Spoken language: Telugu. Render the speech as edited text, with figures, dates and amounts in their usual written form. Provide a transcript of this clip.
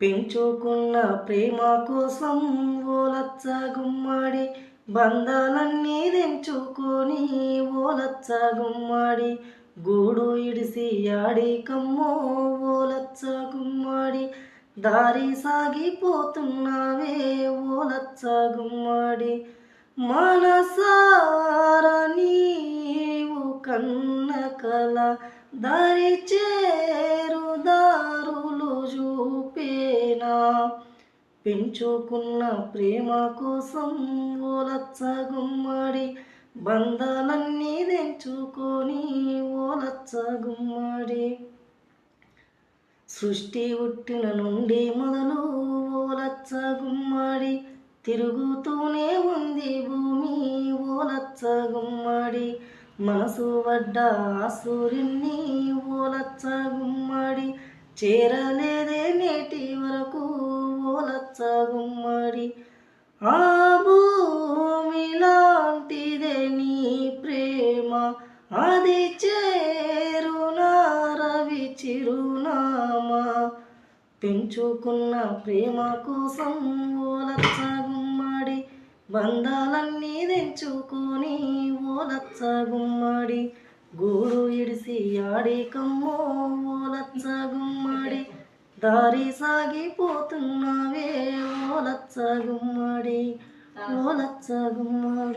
పెంచుకున్న ప్రేమ కోసం ఓలచ్చ గుమ్మడి బంధాలన్నీ తెంచుకొని ఓలచ్చ గుమ్మడి గూడు ఇడిసి ఆడి కమ్మో ఓలచ్చ గుమ్మడి దారి సాగిపోతున్నావే ఓలచ్చ గుమ్మడి మనసార నీవు కన్న కల దారి చేరు దారులు చూపేనా పెంచుకున్న ప్రేమ కోసం ఓలచ్చ గుమ్మడి బంధాలన్నీ తెంచుకొని ఓలచ్చ గుమ్మడి సృష్టి పుట్టిన నుండి మొదలు ఓలచ్చ గుమ్మడి తిరుగుతూనే ఉంది భూమి ఓలచ్చ గుమ్మడి మనసు పడ్డ సూర్యున్ని ఓలచ్చ గుమ్మడి చేరలేదే నేటి వరకు ఓలచ్చ గుమ్మడి ఆ భూమి లాంటిదే నీ ప్రేమ అది చేరునా రవి చిరునామా పెంచుకున్న ప్రేమ కోసం ఓలచ్చ గుమ్మడి బంధాలన్నీ తెంచుకొని ఓలచ్చ గుమ్మడి గూడు ఇడిసి ఆడి కమ్మో ఓలచ్చ గుమ్మడి దారి సాగిపోతున్నావే ఓలచ్చ గుమ్మడి ఓలచ్చ గుమ్మడి.